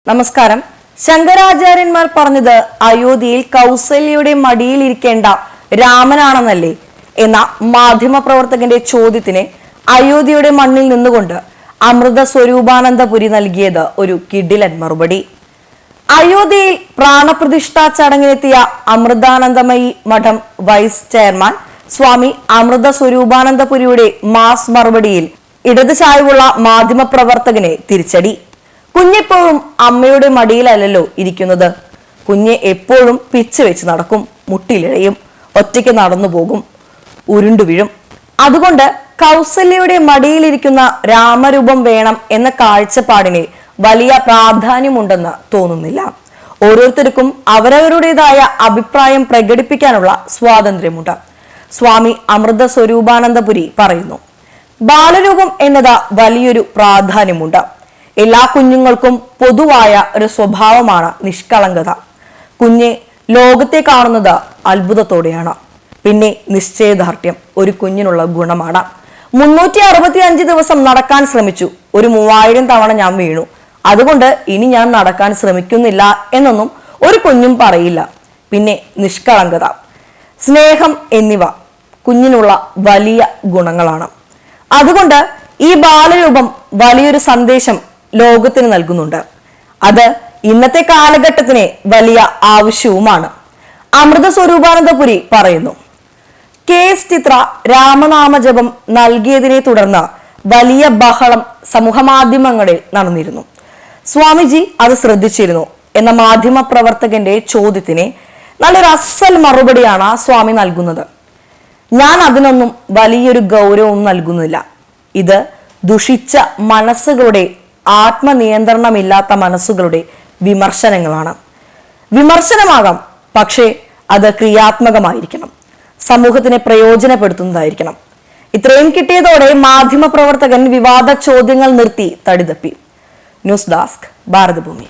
നമസ്കാരം. ശങ്കരാചാര്യന്മാർ പറഞ്ഞത് അയോധ്യയിൽ കൗസല്യയുടെ മടിയിൽ ഇരിക്കേണ്ട രാമനാണെന്നല്ലേ എന്ന മാധ്യമപ്രവർത്തകന്റെ ചോദ്യത്തിന് അയോധ്യയുടെ മണ്ണിൽ നിന്നുകൊണ്ട് അമൃത സ്വരൂപാനന്ദപുരി നൽകിയത് ഒരു കിടിലൻ മറുപടി. അയോധ്യയിൽ പ്രാണപ്രതിഷ്ഠാ ചടങ്ങിനെത്തിയ അമൃതാനന്ദമയി മഠം വൈസ് ചെയർമാൻ സ്വാമി അമൃത സ്വരൂപാനന്ദപുരിയുടെ മാസ് മറുപടിയിൽ ഇടത് ചായ്വുള്ള മാധ്യമപ്രവർത്തകനെ തിരിച്ചടി. കുഞ്ഞെപ്പോഴും അമ്മയുടെ മടിയിലല്ലോ ഇരിക്കുന്നത്. കുഞ്ഞ് എപ്പോഴും പിച്ച് വെച്ച് നടക്കും, മുട്ടിലിഴയും, ഒറ്റയ്ക്ക് നടന്നു പോകും, ഉരുണ്ടു വീഴും. അതുകൊണ്ട് കൗസല്യയുടെ മടിയിലിരിക്കുന്ന രാമരൂപം വേണം എന്ന കാഴ്ചപ്പാടിന് വലിയ പ്രാധാന്യമുണ്ടെന്ന് തോന്നുന്നില്ല. ഓരോരുത്തർക്കും അവരവരുടേതായ അഭിപ്രായം പ്രകടിപ്പിക്കാനുള്ള സ്വാതന്ത്ര്യമുണ്ട്. സ്വാമി അമൃത സ്വരൂപാനന്ദപുരി പറയുന്നു, ബാലരൂപം എന്നത് വലിയൊരു പ്രാധാന്യമുണ്ട്. എല്ലാ കുഞ്ഞുങ്ങൾക്കും പൊതുവായ ഒരു സ്വഭാവമാണ് നിഷ്കളങ്കത. കുഞ്ഞെ ലോകത്തെ കാണുന്നത് അത്ഭുതത്തോടെയാണ്. പിന്നെ നിശ്ചയദാർഢ്യം ഒരു കുഞ്ഞിനുള്ള ഗുണമാണ്. 365 ദിവസം നടക്കാൻ ശ്രമിച്ചു, ഒരു 3000 തവണ ഞാൻ വീണു, അതുകൊണ്ട് ഇനി ഞാൻ നടക്കാൻ ശ്രമിക്കുന്നില്ല എന്നൊന്നും ഒരു കുഞ്ഞും പറയില്ല. പിന്നെ നിഷ്കളങ്കത, സ്നേഹം എന്നിവ കുഞ്ഞിനുള്ള വലിയ ഗുണങ്ങളാണ്. അതുകൊണ്ട് ഈ ബാലരൂപം വലിയൊരു സന്ദേശം ലോകത്തിന് നൽകുന്നുണ്ട്. അത് ഇന്നത്തെ കാലഘട്ടത്തിന് വലിയ ആവശ്യവുമാണ്. അമൃത സ്വരൂപാനന്ദപുരി പറയുന്നു, KS ചിത്ര രാമനാമജപം നൽകിയതിനെ തുടർന്ന് വലിയ ബഹളം സമൂഹമാധ്യമങ്ങളിൽ നടന്നിരുന്നു. സ്വാമിജി അത് ശ്രദ്ധിച്ചിരുന്നു എന്ന മാധ്യമ പ്രവർത്തകന്റെ ചോദ്യത്തിന് നല്ലൊരു അസൽ മറുപടിയാണ് സ്വാമി നൽകുന്നത്. ഞാൻ അതിനൊന്നും വലിയൊരു ഗൗരവം നൽകുന്നില്ല. ഇത് ദുഷിച്ച മനസ്സുകളുടെ, ആത്മനിയന്ത്രണമില്ലാത്ത മനസ്സുകളുടെ വിമർശനങ്ങളാണ്. വിമർശനമാകാം, പക്ഷേ അത് ക്രിയാത്മകമായിരിക്കണം, സമൂഹത്തിനെ പ്രയോജനപ്പെടുത്തുന്നതായിരിക്കണം. ഇത്രയും കിട്ടിയതോടെ മാധ്യമ പ്രവർത്തകൻ വിവാദ ചോദ്യങ്ങൾ നിർത്തി തടിതപ്പി. News desk Bharathabhoomi.